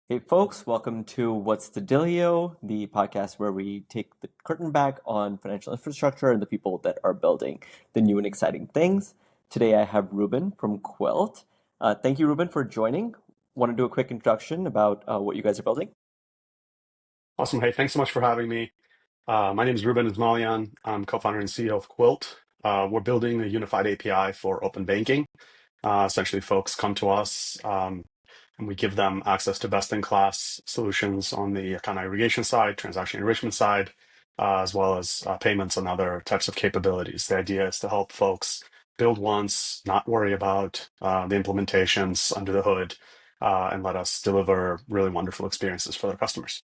Hey folks, welcome to What's the Dilly-o, the podcast where we take the curtain back on financial infrastructure and the people that are building the new and exciting things. Today I have Ruben from Quilt. Thank you, Ruben, for joining. Want to do a quick introduction about what you guys are building? Awesome. Hey, thanks so much for having me. My name is Ruben Izmailyan. I'm co-founder and CEO of Quilt. We're building a unified API for open banking. Essentially, folks come to us and we give them access to best-in-class solutions on the account aggregation side, transaction enrichment side, as well as payments and other types of capabilities. The idea is to help folks build once, not worry about the implementations under the hood, and let us deliver really wonderful experiences for their customers.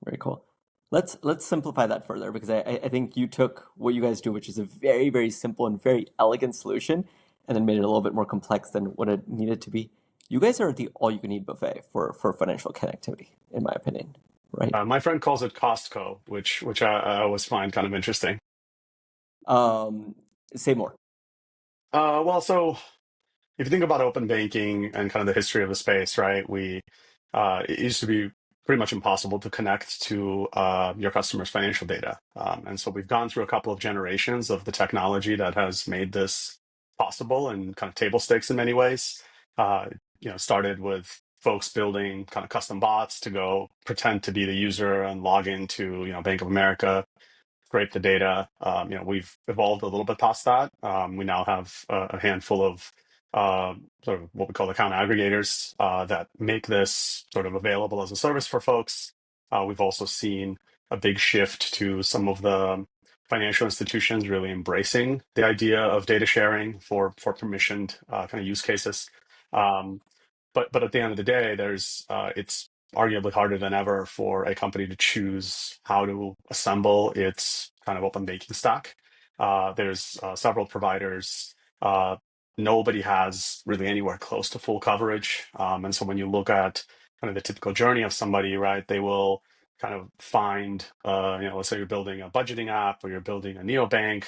Very cool. Let's simplify that further because I think you took what you guys do, which is a very, very simple and very elegant solution, and then made it a little bit more complex than what it needed to be. You guys are the all-you-can-eat buffet for financial connectivity, in my opinion, right? My friend calls it Costco, which I always find kind of interesting. Um, say more. So if you think about open banking and kind of the history of the space, right? It used to be pretty much impossible to connect to your customers' financial data, and so we've gone through a couple of generations of the technology that has made this possible and kind of table stakes in many ways. Uh, Started with folks building kind of custom bots to go pretend to be the user and log into Bank of America, scrape the data. We've evolved a little bit past that. We now have a handful of sort of what we call account aggregators that make this sort of available as a service for folks. We've also seen a big shift to some of the financial institutions really embracing the idea of data sharing for permissioned kind of use cases. Um, but at the end of the day, there's it's arguably harder than ever for a company to choose how to assemble its kind of open banking stack. There's several providers. Nobody has really anywhere close to full coverage. And so when you look at kind of the typical journey of somebody, right, they will kind of find, let's say you're building a budgeting app or you're building a neobank,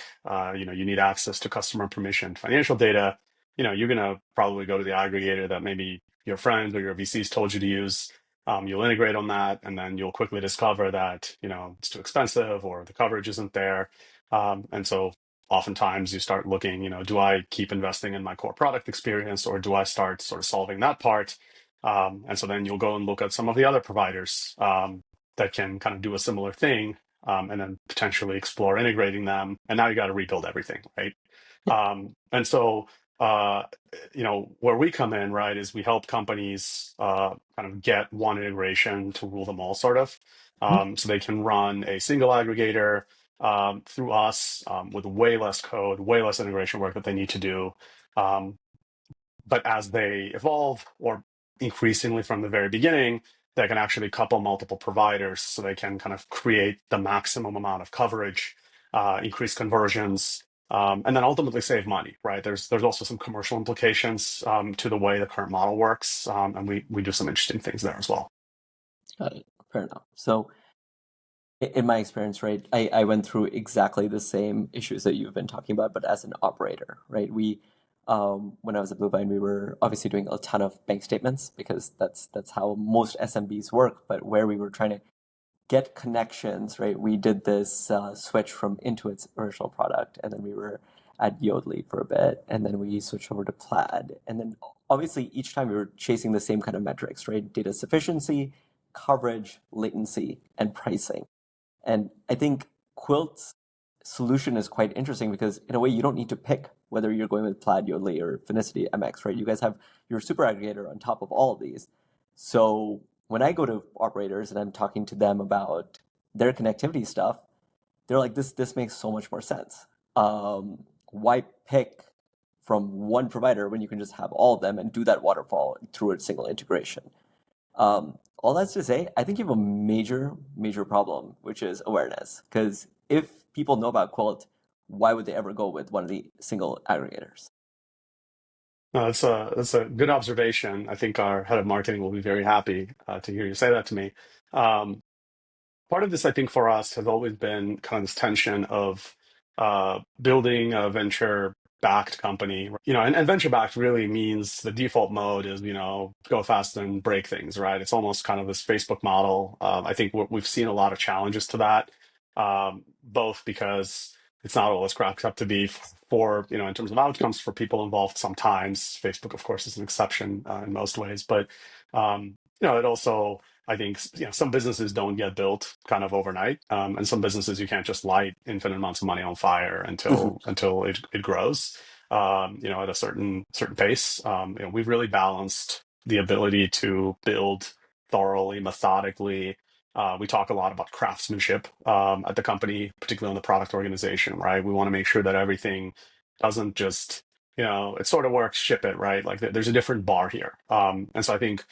you need access to customer permission financial data. You're going to probably go to the aggregator that maybe your friends or your VCs told you to use. You'll integrate on that, and then you'll quickly discover that it's too expensive or the coverage isn't there. And so oftentimes you start looking, do I keep investing in my core product experience or do I start sort of solving that part? And so then you'll go and look at some of the other providers that can kind of do a similar thing, and then potentially explore integrating them. And now you got to rebuild everything, right? And so uh, where we come in, right, is we help companies kind of get one integration to rule them all, sort of. So they can run a single aggregator through us with way less code, way less integration work that they need to do. Um, but as they evolve, or increasingly from the very beginning, they can actually couple multiple providers so they can kind of create the maximum amount of coverage, increase conversions, and then ultimately save money, right? There's also some commercial implications to the way the current model works, and we do some interesting things there as well. Got it. Fair enough. So, in my experience, right, I went through exactly the same issues that you've been talking about, but as an operator, right? When I was at Bluevine, we were obviously doing a ton of bank statements because that's how most SMBs work. But where we were trying to get connections, right, we did this switch from Intuit's original product, and then we were at Yodlee for a bit, and then we switched over to Plaid, and then obviously each time we were chasing the same kind of metrics, right? Data sufficiency, coverage, latency, and pricing. And I think Quilt's solution is quite interesting because in a way you don't need to pick whether you're going with Plaid, Yodlee, or Finicity MX, right? You guys have your super aggregator on top of all of these. So when I go to operators and I'm talking to them about their connectivity stuff, they're like, this makes so much more sense. Why pick from one provider when you can just have all of them and do that waterfall through a single integration? All that's to say, I think you have a major, major problem, which is awareness. Because if people know about Quilt, why would they ever go with one of the single aggregators? No, that's a good observation. I think our head of marketing will be very happy to hear you say that to me. Um, Part of this, I think, for us has always been kind of this tension of building a venture backed company, and venture backed really means the default mode is, go fast and break things, right? It's almost kind of this Facebook model. I think we've seen a lot of challenges to that, both because it's not always cracked up to be for, in terms of outcomes for people involved sometimes. Facebook, of course, is an exception in most ways, but, it also, I think, some businesses don't get built kind of overnight, and some businesses you can't just light infinite amounts of money on fire Mhm. until it grows, at a certain pace. We've really balanced the ability to build thoroughly, methodically. We talk a lot about craftsmanship at the company, particularly on the product organization, right? We want to make sure that everything doesn't just, it sort of works, ship it, right? Like there's a different bar here. And so I think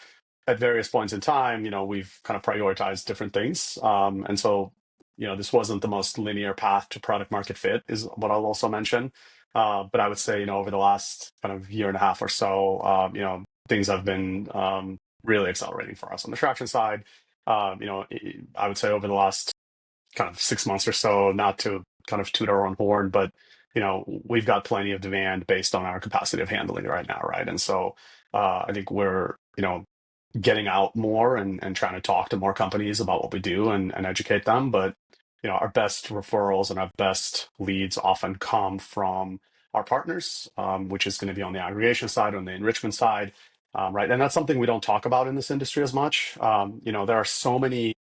at various points in time, we've kind of prioritized different things. And so, this wasn't the most linear path to product market fit, is what I'll also mention. But I would say, over the last kind of year and a half or so, things have been really accelerating for us on the traction side. I would say over the last kind of 6 months or so, not to kind of toot our own horn, but we've got plenty of demand based on our capacity of handling it right now, right? And so I think we're getting out more and trying to talk to more companies about what we do and educate them. But our best referrals and our best leads often come from our partners, which is going to be on the aggregation side, on the enrichment side, right? And that's something we don't talk about in this industry as much. There are so many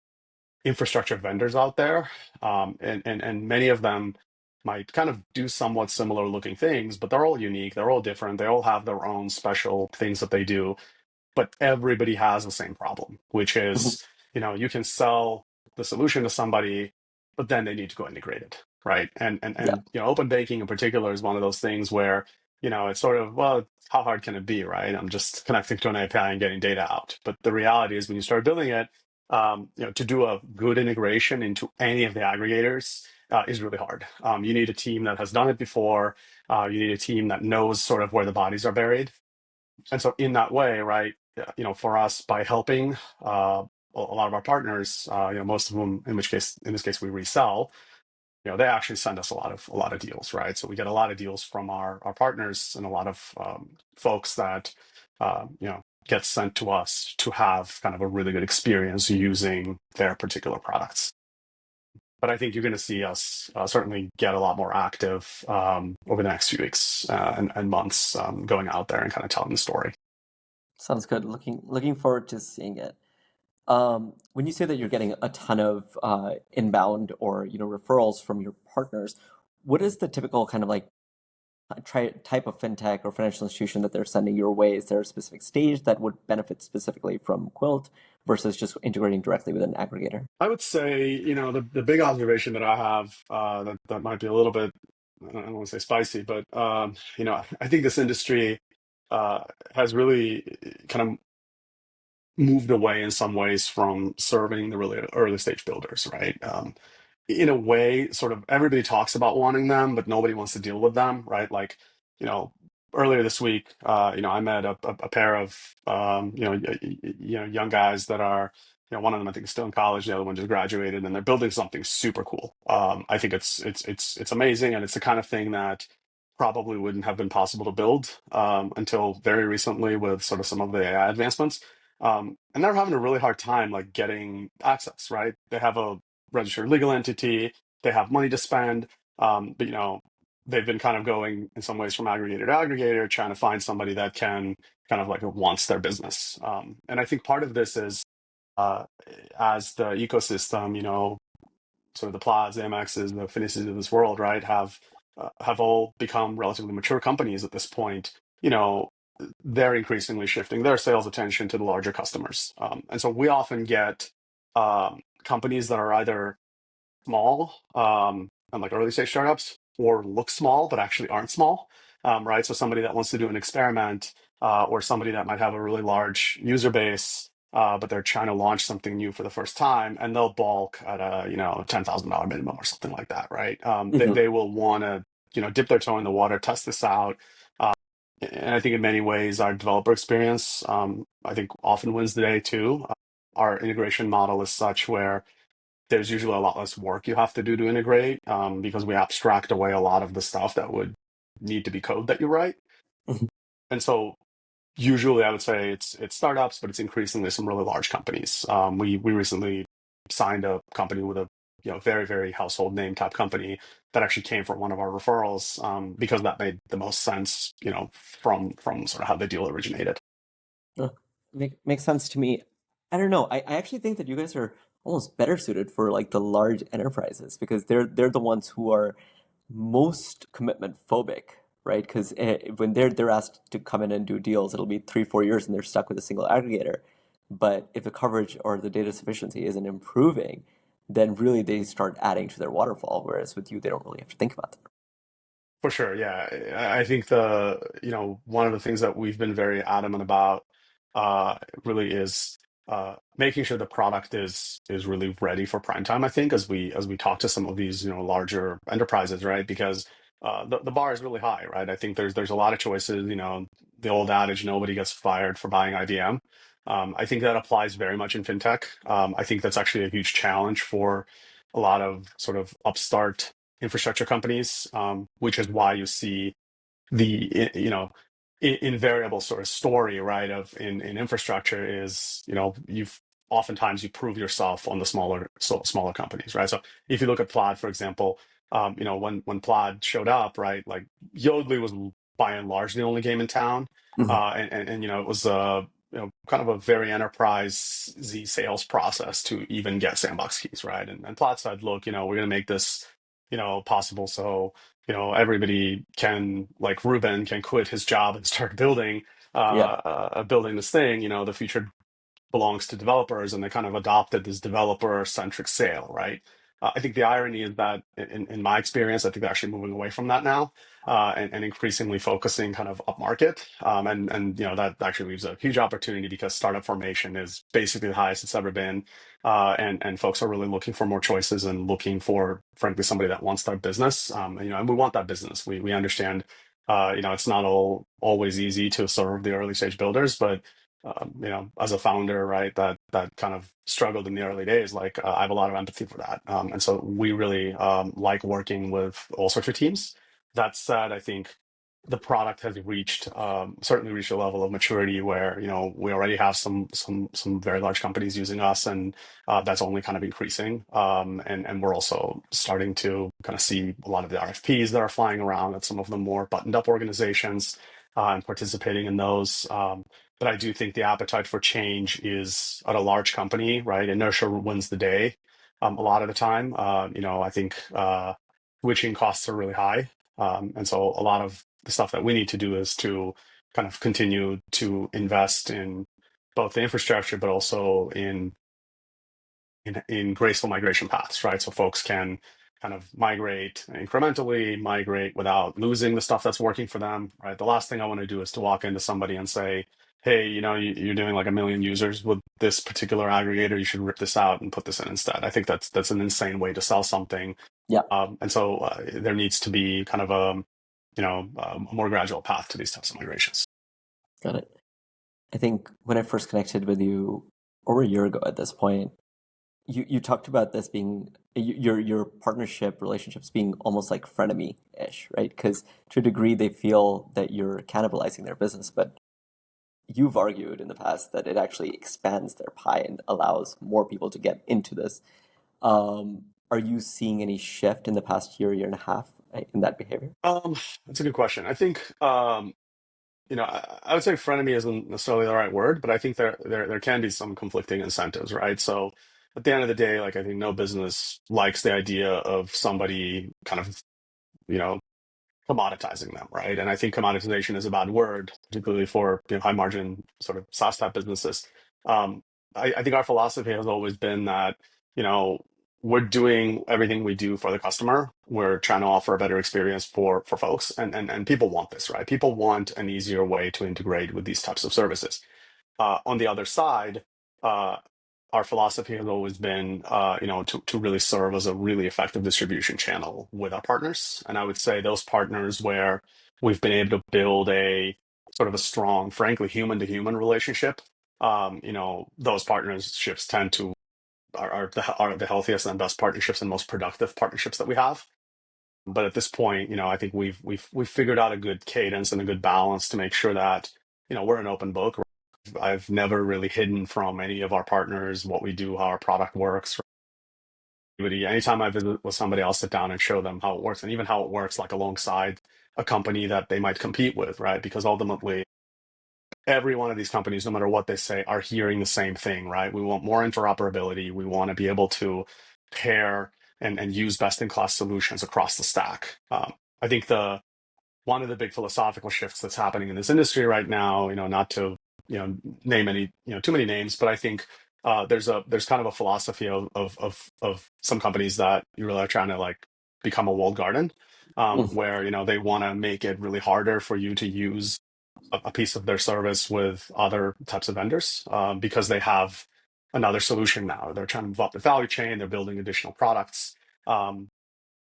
infrastructure vendors out there, and many of them might kind of do somewhat similar looking things, but they're all unique, they're all different, they all have their own special things that they do, but everybody has the same problem, which Mhm. is, you can sell the solution to somebody, but then they need to go integrate it, right? Yeah. And open banking in particular is one of those things where, it's sort of, well, how hard can it be, right? I'm just connecting to an API and getting data out. But the reality is when you start building it, to do a good integration into any of the aggregators is really hard. You need a team that has done it before. You need a team that knows sort of where the bodies are buried. And so in that way, right, for us, by helping a lot of our partners, most of them, in this case, we resell, they actually send us a lot of deals, right? So we get a lot of deals from our partners and a lot of folks that, get sent to us to have kind of a really good experience using their particular products. But I think you're going to see us certainly get a lot more active over the next few weeks and months, going out there and kind of telling the story. Sounds good. Looking forward to seeing it. When you say that you're getting a ton of inbound or referrals from your partners, what is the typical kind of like type of fintech or financial institution that they're sending your way? Is there a specific stage that would benefit specifically from Quilt versus just integrating directly with an aggregator? I would say, the big observation that I have, that might be a little bit, I don't want to say spicy, but I think this industry has really kind of moved away in some ways from serving the really early stage builders, right? In a way, sort of everybody talks about wanting them, but nobody wants to deal with them, right? Like, you know, earlier this week, I met a pair of, young guys that are, one of them I think is still in college, the other one just graduated, and they're building something super cool. I think it's amazing, and it's the kind of thing that probably wouldn't have been possible to build until very recently with sort of some of the AI advancements. And they're having a really hard time like getting access, right? They have a registered legal entity, they have money to spend, but they've been kind of going in some ways from aggregator to aggregator, trying to find somebody that can kind of like wants their business. And I think part of this is uh, as the ecosystem, sort of the Plaids, the Amexes, the Finicys of this world, right, have all become relatively mature companies at this point. They're increasingly shifting their sales attention to the larger customers, and so we often get companies that are either small, and like early stage startups, or look small but actually aren't small, right? So somebody that wants to do an experiment, or somebody that might have a really large user base, but they're trying to launch something new for the first time, and they'll bulk at a $10,000 minimum or something like that, right? They will want to dip their toe in the water, test this out. Uh, and I think in many ways our developer experience, I think often wins the day too. Our integration model is such where there's usually a lot less work you have to do to integrate, because we abstract away a lot of the stuff that would need to be code that you write. Mhm. And so usually I would say it's startups, but it's increasingly some really large companies. We recently signed a company with a very very household name type company that actually came from one of our referrals, because that made the most sense, from sort of how the deal originated. Uh, makes sense to me. I don't know. I actually think that you guys are almost better suited for like the large enterprises because they're the ones who are most commitment phobic, right? Because when they're asked to come in and do deals, it'll be 3, 4 years and they're stuck with a single aggregator. But if the coverage or the data sufficiency isn't improving, then really they start adding to their waterfall. Whereas with you, they don't really have to think about that. For sure, yeah. I think one of the things that we've been very adamant about, really is making sure the product is really ready for prime time. I think as we talk to some of these larger enterprises, right? Because the bar is really high, right? I think there's a lot of choices. The old adage, nobody gets fired for buying IBM. I think that applies very much in fintech. I think that's actually a huge challenge for a lot of sort of upstart infrastructure companies, which is why you see the invariable sort of story, right, of in infrastructure is you've oftentimes you prove yourself on the smaller companies, right? So if you look at Plaid, for example, when Plaid showed up, right, like Yodlee was by and large the only game in town, Mhm. and it was kind of a very enterprise Z sales process to even get sandbox keys, right? And Plaid said, look, we're going to make this possible, so everybody can, like Ruben, can quit his job and start Yeah, building this thing. The future belongs to developers, and they kind of adopted this developer-centric sale, right? I think the irony is that, in my experience, I think they're actually moving away from that now, and increasingly focusing kind of upmarket. And that actually leaves a huge opportunity because startup formation is basically the highest it's ever been, and folks are really looking for more choices and looking for, frankly, somebody that wants their business. And we want that business. We understand. It's not always easy to serve the early stage builders, but as a founder, right, that kind of struggled in the early days, like I have a lot of empathy for that. And so we really like working with all sorts of teams. That said, I think the product has certainly reached a level of maturity where we already have some very large companies using us, and that's only kind of increasing. And we're also starting to kind of see a lot of the RFPs that are flying around at some of the more buttoned up organizations, and participating in those. But I do think the appetite for change is at a large company, right? Inertia wins the day, a lot of the time. I think switching costs are really high. And so a lot of the stuff that we need to do is to kind of continue to invest in both the infrastructure, but also in graceful migration paths, right? So folks can kind of migrate incrementally, migrate without losing the stuff that's working for them, right? The last thing I want to do is to walk into somebody and say, hey, you're doing like 1 million users with this particular aggregator. You should rip this out and put this in instead. I think that's an insane way to sell something. yeah, And so there needs to be kind of a more gradual path to these types of migrations. got it. I think when I first connected with you over a year ago at this point, you talked about this being your partnership relationships being almost like frenemy-ish, right? Because to a degree they feel that you're cannibalizing their business, but you've argued in the past that it actually expands their pie and allows more people to get into this. Are you seeing any shift in the past year and a half in that behavior? Um, that's a good question. I think I would say frenemy isn't necessarily the right word, but I think there can be some conflicting incentives, right? So at the end of the day, like I think no business likes the idea of somebody kind of you know commoditizing them, right? And I think commoditization is a bad word, particularly for high margin sort of SaaS type businesses. Um, I think our philosophy has always been that you know we're doing everything we do for the customer. We're trying to offer a better experience for folks, and people want this, right? People want an easier way to integrate with these types of services. On the other side, uh, our philosophy has always been, to really serve as a really effective distribution channel with our partners. And I would say those partners where we've been able to build a sort of a strong, frankly, human to human relationship. Those partnerships tend to are the healthiest and best partnerships and most productive partnerships that we have. But at this point, I think we've figured out a good cadence and a good balance to make sure that, we're an open book. I've never really hidden from any of our partners what we do, how our product works. Anytime I visit with somebody, I'll sit down and show them how it works, and even how it works like alongside a company that they might compete with, right? Because ultimately, every one of these companies, no matter what they say, are hearing the same thing, right? We want more interoperability. We want to be able to pair and use best-in-class solutions across the stack. I think the one of the big philosophical shifts that's happening in this industry right now, not to name any too many names, but I think there's kind of a philosophy of some companies that you really are trying to like become a walled garden, Mm. where they want to make it really harder for you to use a piece of their service with other types of vendors, because they have another solution now. They're trying to move up the value chain. They're building additional products. Um,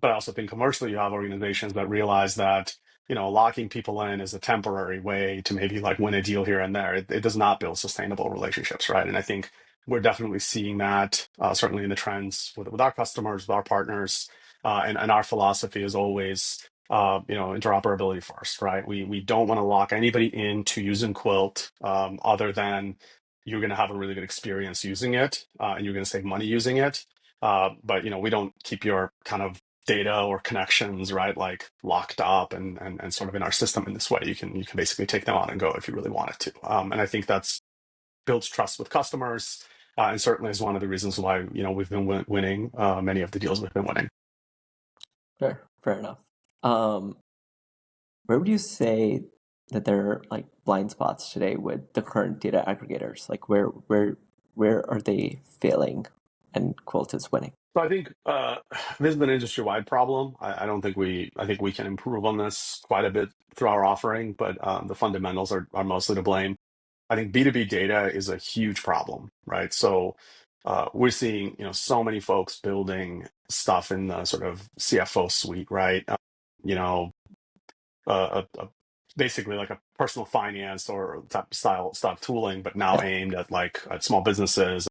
but I also think commercially, you have organizations that realize that, locking people in is a temporary way to maybe like win a deal here and there. It does not build sustainable relationships, right? And I think we're definitely seeing that, certainly in the trends with our customers, with our partners, and our philosophy is always, interoperability first, right? We don't want to lock anybody into using Quilt, other than you're going to have a really good experience using it, and you're going to save money using it. But we don't keep your kind of data or connections, right, like locked up and sort of in our system in this way. You can basically take them out and go if you really wanted to. And I think that's builds trust with customers, and certainly is one of the reasons why we've been winning many of the deals we've been winning. Fair enough. Um, where would you say that there are like blind spots today with the current data aggregators? Like where are they failing and Quilt is winning? So I think this has been an industry-wide problem. I think we can improve on this quite a bit through our offering, but the fundamentals are mostly to blame. I think B2B data is a huge problem, right? So we're seeing, so many folks building stuff in the sort of CFO suite, right? You know, basically like a personal finance or type style tooling, but now Yeah. aimed at small businesses,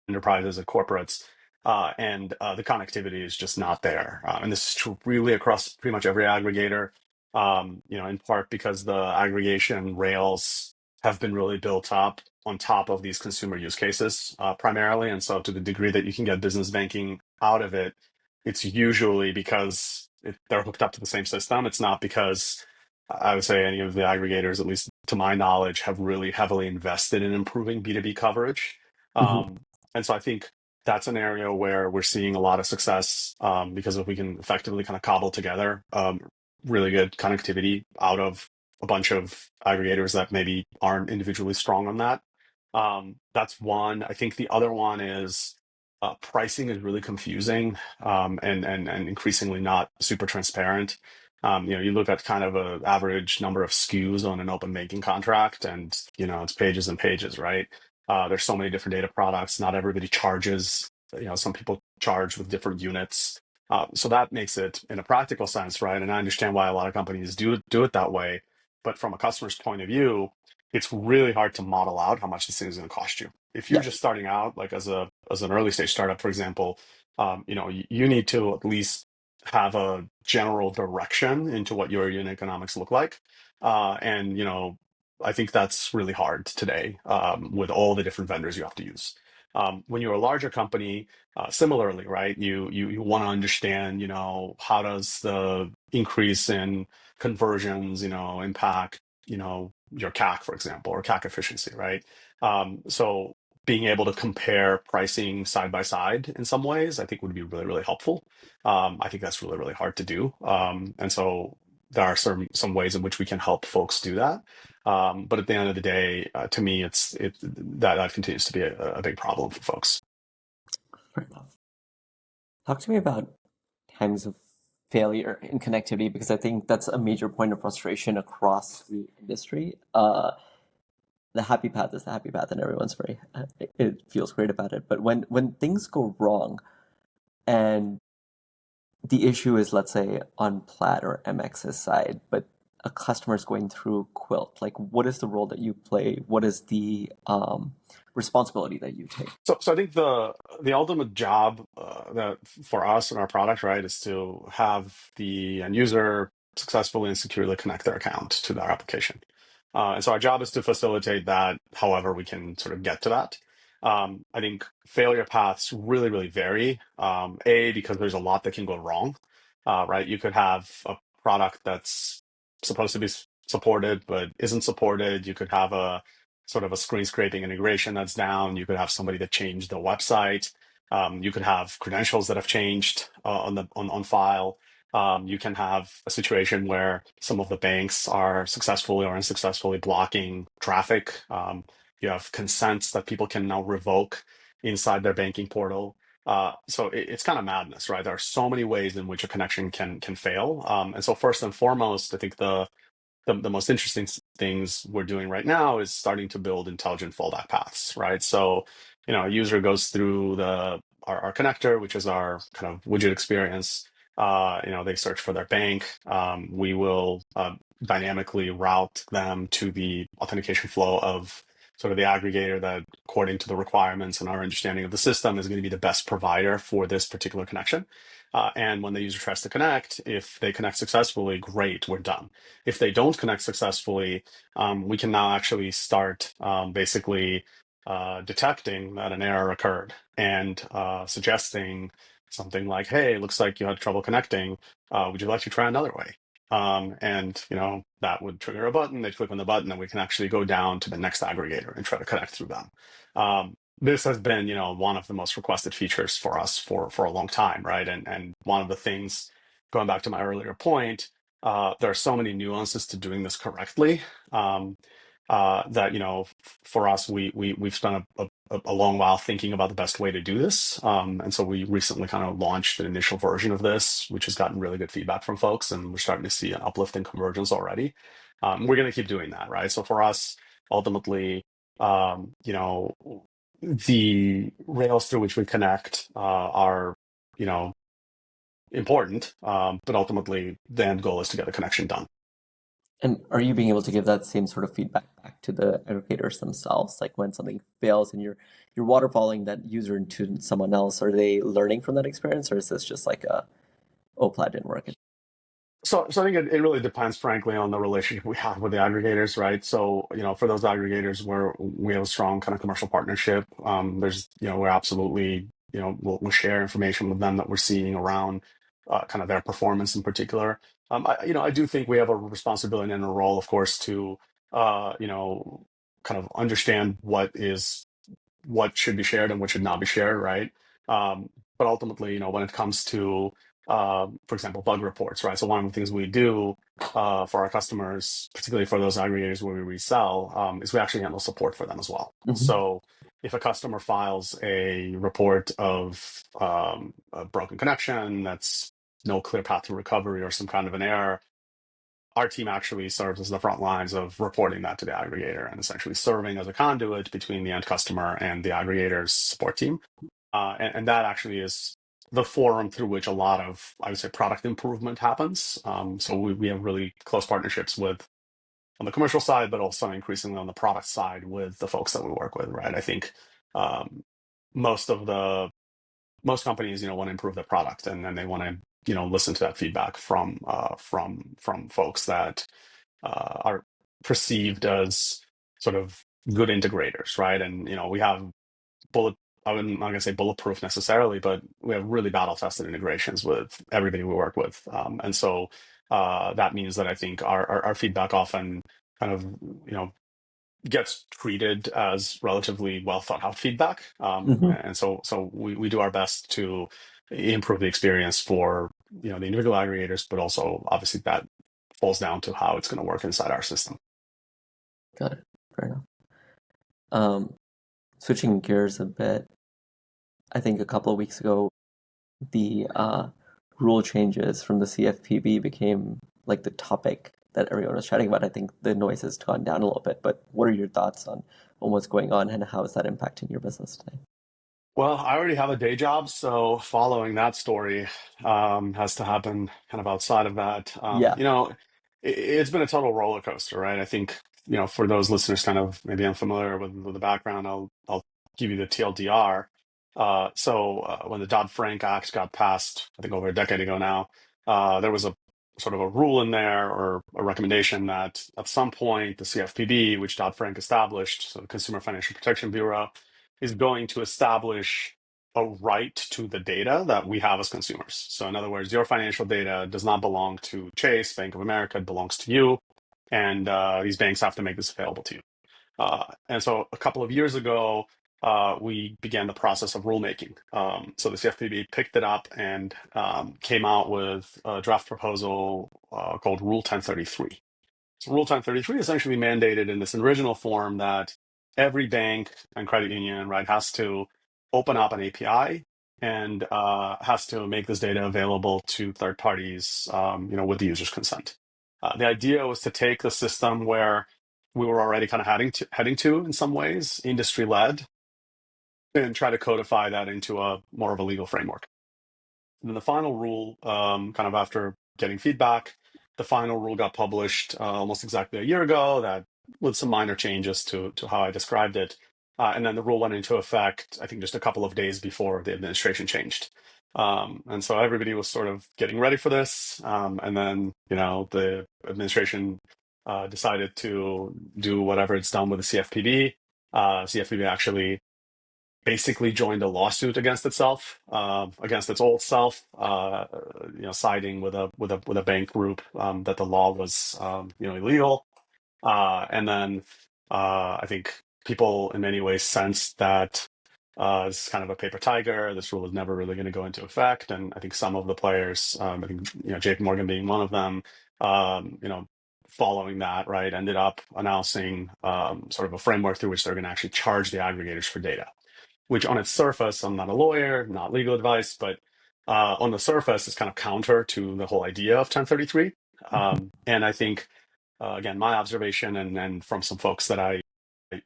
enterprises, and corporates. And the connectivity is just not there. And this is true really across pretty much every aggregator, in part because the aggregation rails have been really built up on top of these consumer use cases, primarily. And so to the degree that you can get business banking out of it, it's usually because they're hooked up to the same system. It's not because I would say any of the aggregators, at least to my knowledge, have really heavily invested in improving B2B coverage. Hmm. Um, and so I think that's an area where we're seeing a lot of success, because if we can effectively kind of cobble together really good connectivity out of a bunch of aggregators that maybe aren't individually strong on that. That's one. I think the other one is pricing is really confusing, and increasingly not super transparent. You look at kind of an average number of SKUs on an open banking contract, and it's pages and pages, right? There's so many different data products. Not everybody charges. Some people charge with different units. So that makes it, in a practical sense, right? And I understand why a lot of companies do it that way. But from a customer's point of view, it's really hard to model out how much this thing is going to cost you. If you're Yeah. just starting out, like as an early stage startup, for example, you need to at least have a general direction into what your unit economics look like. And I think that's really hard today, with all the different vendors you have to use. When you're a larger company, similarly, right? You want to understand, how does the increase in conversions, impact, your CAC, for example, or CAC efficiency, right? So being able to compare pricing side by side in some ways, I think would be really, really helpful. I think that's really, really hard to do. And so there are some ways in which we can help folks do that. But at the end of the day, to me, that continues to be a big problem for folks. Fair enough. Talk to me about times of failure in connectivity because I think that's a major point of frustration across the industry. The happy path is the happy path, and everyone's very it feels great about it. But when things go wrong, and the issue is, let's say, on Plaid or MX's side, but a customer is going through Quilt? Like, what is the role that you play? What is the responsibility that you take? So I think the ultimate job that for us and our product, right, is to have the end user successfully and securely connect their account to their application. And so our job is to facilitate that however we can sort of get to that. I think failure paths really, really vary. Because there's a lot that can go wrong, right? You could have a product that's supposed to be supported but isn't supported. You could have a sort of a screen scraping integration that's down. You could have somebody that changed the website. You could have credentials that have changed on file. You can have a situation where some of the banks are successfully or unsuccessfully blocking traffic. You have consents that people can now revoke inside their banking portal. So it's kind of madness, right? There are so many ways in which a connection can fail. And so first and foremost, I think the most interesting things we're doing right now is starting to build intelligent fallback paths, right? So, a user goes through our connector, which is our kind of widget experience. They search for their bank. We will dynamically route them to the authentication flow of sort of the aggregator that, according to the requirements and our understanding of the system, is going to be the best provider for this particular connection. And when the user tries to connect, if they connect successfully, great, we're done. If they don't connect successfully, we can now actually start basically detecting that an error occurred and suggesting something like, hey, it looks like you had trouble connecting. Would you like to try another way? And that would trigger a button. They'd click on the button, and we can actually go down to the next aggregator and try to connect through them. This has been, one of the most requested features for us for a long time, right? And one of the things, going back to my earlier point, there are so many nuances to doing this correctly, that for us, we've spent a long while thinking about the best way to do this, and so we recently kind of launched an initial version of this, which has gotten really good feedback from folks, and we're starting to see an uplift in conversions already. We're going to keep doing that, right? So for us, ultimately, the rails through which we connect are you know important, but ultimately the end goal is to get a connection done. And are you being able to give that same sort of feedback back to the aggregators themselves? Like when something fails and you're waterfalling that user into someone else, are they learning from that experience, or is this just like a, oh, Plaid didn't work? So I think it really depends, frankly, on the relationship we have with the aggregators, right? So, for those aggregators where we have a strong kind of commercial partnership, we're absolutely, we'll share information with them that we're seeing around kind of their performance in particular. I do think we have a responsibility and a role, of course, to, kind of understand what should be shared and what should not be shared, right? But ultimately, when it comes to, for example, bug reports, right? So one of the things we do for our customers, particularly for those aggregators where we resell, is we actually handle support for them as well. Mhm. So if a customer files a report of a broken connection, that's no clear path to recovery or some kind of an error, our team actually serves as the front lines of reporting that to the aggregator and essentially serving as a conduit between the end customer and the aggregator's support team. And that actually is the forum through which a lot of, I would say, product improvement happens. So we have really close partnerships with on the commercial side, but also increasingly on the product side with the folks that we work with, right? I think um, most of the most companies, want to improve their product, and then they want to, listen to that feedback from folks that are perceived as sort of good integrators, right? And we have bullet. I'm not going to say bulletproof necessarily, but we have really battle-tested integrations with everybody we work with, and so that means that I think our feedback often kind of gets treated as relatively well thought out feedback, Mhm. and so we do our best to improve the experience for the individual aggregators, but also obviously that falls down to how it's going to work inside our system. Got it. Fair enough. Um, Switching gears a bit, I think a couple of weeks ago, the rule changes from the CFPB became like the topic that everyone was chatting about. I think the noise has gone down a little bit, but what are your thoughts on what's going on and how is that impacting your business today? Well, I already have a day job, so following that story has to happen kind of outside of that. Yeah. It's been a total roller coaster, right? I think, for those listeners kind of maybe unfamiliar with the background, I'll give you the TLDR. When the Dodd-Frank Act got passed, I think over a decade ago now, there was a sort of a rule in there, or a recommendation, that at some point the CFPB, which Dodd-Frank established, so the Consumer Financial Protection Bureau, is going to establish a right to the data that we have as consumers. So in other words, your financial data does not belong to Chase, Bank of America, it belongs to you. And these banks have to make this available to you. And so a couple of years ago, we began the process of rulemaking. So the CFPB picked it up and came out with a draft proposal called Rule 1033. So Rule 1033 essentially mandated in this original form that every bank and credit union, right, has to open up an API and has to make this data available to third parties, with the user's consent. The idea was to take the system where we were already kind of heading to in some ways, industry led, and try to codify that into a more of a legal framework. And then the final rule, kind of after getting feedback, the final rule got published almost exactly a year ago, that with some minor changes to how I described it. And then the rule went into effect, I think, just a couple of days before the administration changed. And so everybody was sort of getting ready for this. And then, the administration decided to do whatever it's done with the CFPB. CFPB actually basically joined a lawsuit against itself, against its old self, siding with a bank group, that the law was, illegal. And then I think people in many ways sensed that it's kind of a paper tiger. This rule is never really going to go into effect. And I think some of the players, I think, JP Morgan being one of them, following that, right, ended up announcing sort of a framework through which they're going to actually charge the aggregators for data, which on its surface, I'm not a lawyer, not legal advice, but on the surface is kind of counter to the whole idea of 1033. And I think, again, my observation, and from some folks that I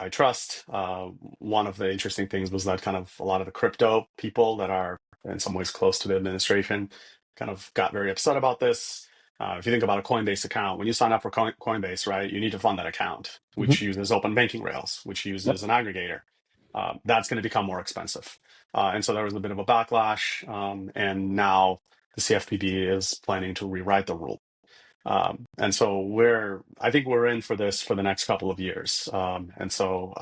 trust, one of the interesting things was that kind of a lot of the crypto people that are in some ways close to the administration kind of got very upset about this. If you think about a Coinbase account, when you sign up for Coinbase, right, you need to fund that account, which Hmm. uses open banking rails, which Yep. uses an aggregator. That's going to become more expensive. And so there was a bit of a backlash. And now the CFPB is planning to rewrite the rule. And so I think we're in for this for the next couple of years. And so,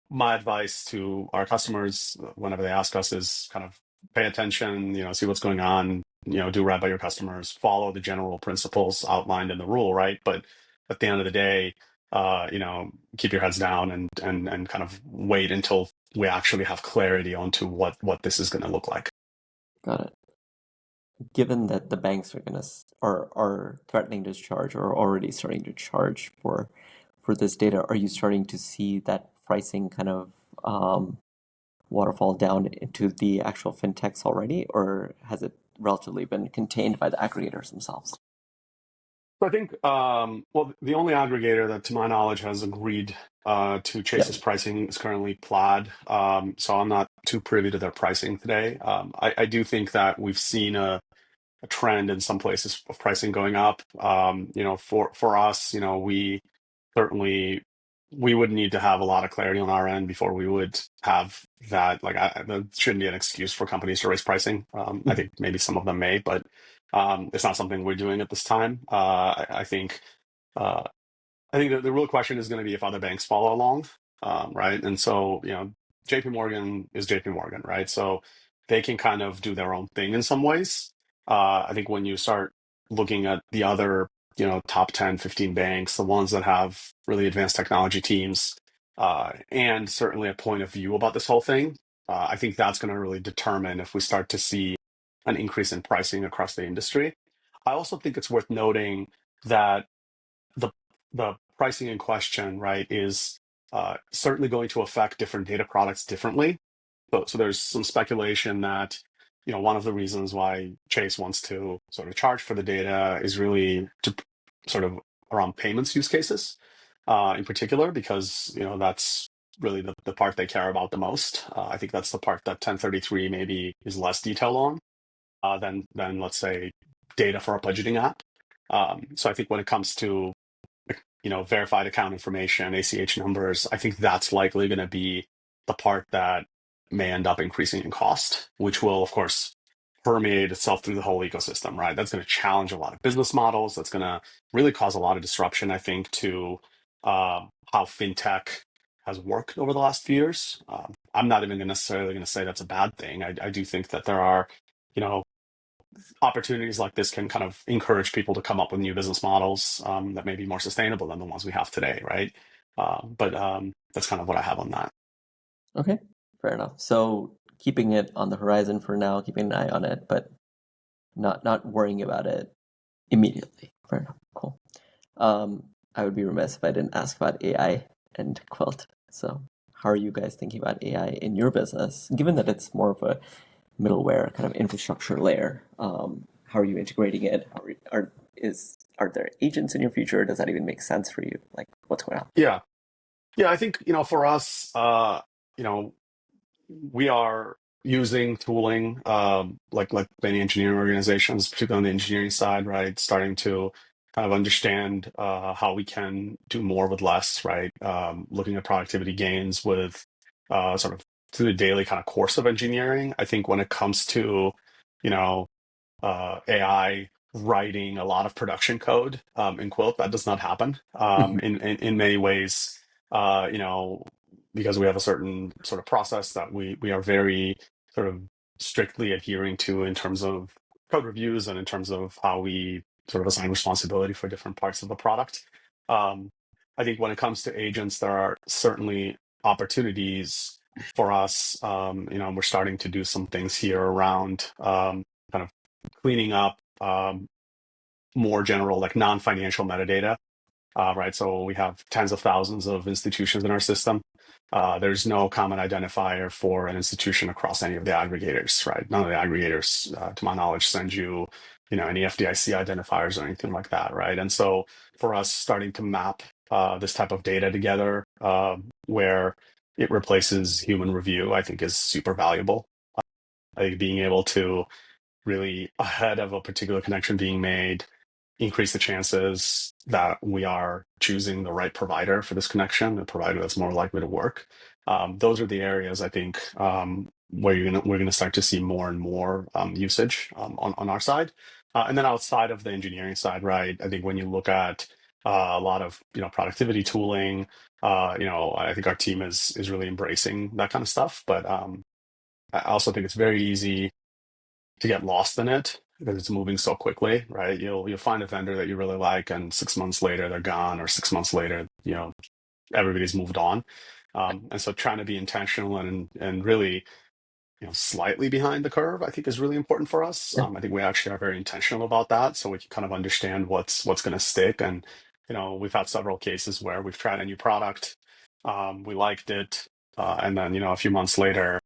my advice to our customers whenever they ask us is kind of pay attention, see what's going on, do right by your customers, follow the general principles outlined in the rule, right? But at the end of the day, keep your heads down and kind of wait until we actually have clarity onto what this is going to look like. Got it. Given that the banks are are threatening to charge, or already starting to charge for this data, are you starting to see that pricing kind of waterfall down into the actual fintechs already, or has it relatively been contained by the aggregators themselves? So I think, well, the only aggregator that, to my knowledge, has agreed to Chase's Yep. pricing is currently Plaid. So I'm not too privy to their pricing today. I do think that we've seen a trend in some places of pricing going up. For us, we certainly we would need to have a lot of clarity on our end before we would have that. Like, that shouldn't be an excuse for companies to raise pricing. I Mhm. think maybe some of them may, but it's not something we're doing at this time. Uh, I think the real question is going to be if other banks follow along, right? And so, JP Morgan is JP Morgan, right? So they can kind of do their own thing in some ways. I think when you start looking at the other, top 10, 15 banks, the ones that have really advanced technology teams, and certainly a point of view about this whole thing, I think that's going to really determine if we start to see an increase in pricing across the industry. I also think it's worth noting that the the pricing in question, right, is certainly going to affect different data products differently. So there's some speculation that, one of the reasons why Chase wants to sort of charge for the data is really to sort of around payments use cases, in particular, because that's really the part they care about the most. I think that's the part that 1033 maybe is less detail on than let's say data for a budgeting app. So I think when it comes to verified account information, ACH numbers, I think that's likely going to be the part that may end up increasing in cost, which will, of course, permeate itself through the whole ecosystem, right? That's going to challenge a lot of business models. That's going to really cause a lot of disruption, I think, to how fintech has worked over the last few years. I'm not even necessarily going to say that's a bad thing. I do think that there are, you know, opportunities like this can kind of encourage people to come up with new business models that may be more sustainable than the ones we have today, right? But that's kind of what I have on that. Okay, fair enough. So keeping it on the horizon for now, keeping an eye on it, but not worrying about it immediately. Fair enough. Cool. I would be remiss if I didn't ask about AI and Quilt. So how are you guys thinking about AI in your business, given that it's more of a middleware kind of infrastructure layer? How are you integrating it? Are there agents in your future? Does that even make sense for you? Like, what's going on? Yeah. Yeah, I think, for us, you know, we are using tooling, like many engineering organizations, particularly on the engineering side, right? Starting to kind of understand how we can do more with less, right? Looking at productivity gains with sort of through the daily kind of course of engineering. I think when it comes to, you know, AI writing a lot of production code in Quilt. That does not happen Mhm. in many ways. Uh, you know, because we have a certain sort of process that we are very sort of strictly adhering to in terms of code reviews and in terms of how we sort of assign responsibility for different parts of the product. Um, I think when it comes to agents, there are certainly opportunities for us. We're starting to do some things here around kind of cleaning up more general, like non-financial metadata, right? So we have tens of thousands of institutions in our system. There's no common identifier for an institution across any of the aggregators, right? None of the aggregators, to my knowledge, send you, any FDIC identifiers or anything like that, right? And so for us, starting to map this type of data together, where it replaces human review, I think is super valuable. I think being able to really ahead of a particular connection being made, increase the chances that we are choosing the right provider for this connection, the provider that's more likely to work. Those are the areas I think where we're gonna start to see more and more usage on our side, and then outside of the engineering side, right? I think when you look at a lot of productivity tooling, I think our team is really embracing that kind of stuff. But I also think it's very easy to get lost in it because it's moving so quickly, right? You'll find a vendor that you really like, and 6 months later they're gone, or 6 months later, everybody's moved on. And so trying to be intentional and really, slightly behind the curve, I think is really important for us. Yeah. I think we actually are very intentional about that, so we can kind of understand what's going to stick. And we've had several cases where we've tried a new product, we liked it, and then a few months later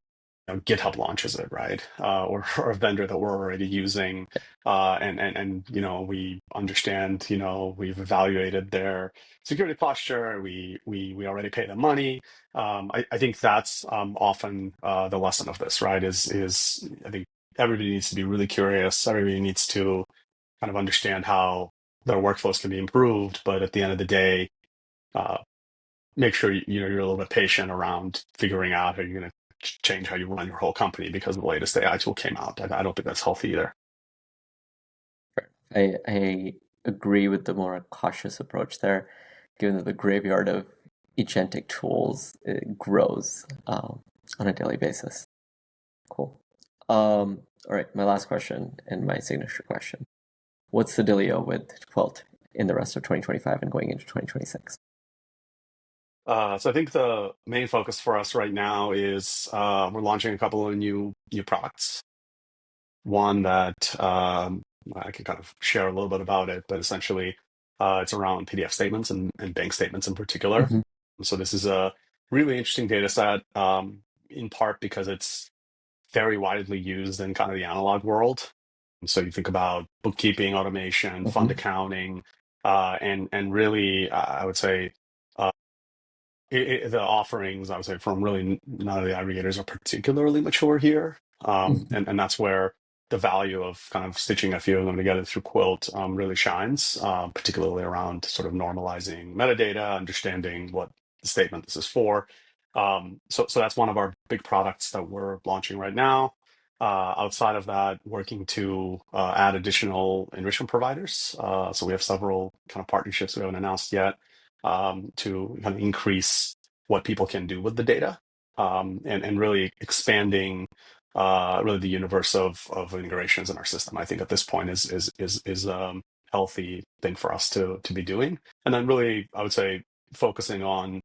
GitHub launches it, right? Or a vendor that we're already using, and we understand, we've evaluated their security posture. We already pay them money. I think that's often the lesson of this, right? Is I think everybody needs to be really curious. Everybody needs to kind of understand how their workflows can be improved, but at the end of the day, uh, make sure you're a little bit patient around figuring out how you're going to change how you run your whole company because the latest AI tool came out. I don't think that's healthy either. I agree with the more cautious approach there, given that the graveyard of agentic tools grows on a daily basis. Cool. All right, my last question and my signature question. What's the Dilly-o with Quilt in the rest of 2025 and going into 2026? So I think the main focus for us right now is we're launching a couple of new products. One that I can kind of share a little bit about it, but essentially it's around PDF statements and bank statements in particular. Hmm. So this is a really interesting data set, in part because it's very widely used in kind of the analog world. So you think about bookkeeping, automation, fund Hmm. accounting, and really, I would say the offerings, I would say, from really none of the aggregators are particularly mature here. Hmm. And that's where the value of kind of stitching a few of them together through Quilt really shines, particularly around sort of normalizing metadata, understanding what the statement this is for. So that's one of our big products that we're launching right now. Outside of that, working to add additional enrichment providers. So we have several kind of partnerships we haven't announced yet to kind of increase what people can do with the data, and really expanding really the universe of integrations in our system. I think at this point is healthy thing for us to be doing. And then really, I would say focusing on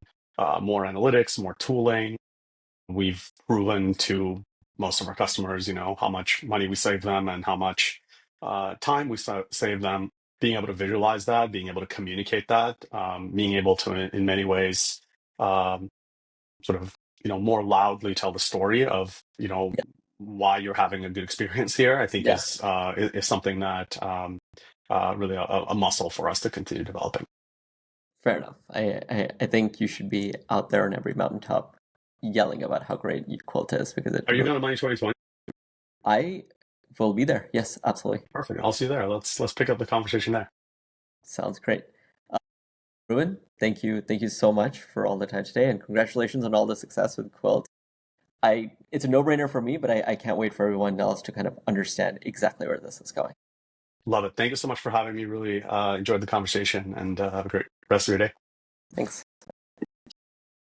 more analytics, more tooling. We've proven to most of our customers, how much money we save them and how much time we save them. Being able to visualize that, being able to communicate that, being able to, in many ways, um, sort of, more loudly tell the story of, Yeah. why you're having a good experience here, I think Yeah. is something that really a muscle for us to continue developing. Fair enough. I think you should be out there on every mountaintop yelling about how great Quilt is because it Are you really. going to Money 2020? I will be there. Yes, absolutely. Perfect. I'll see you there. Let's pick up the conversation there. Sounds great. Uh, Ruben, thank you so much for all the time today, and congratulations on all the success with Quilt. It's a no-brainer for me, but I can't wait for everyone else to kind of understand exactly where this is going. Love it. Thank you so much for having me. Really enjoyed the conversation, and have a great rest of your day. Thanks.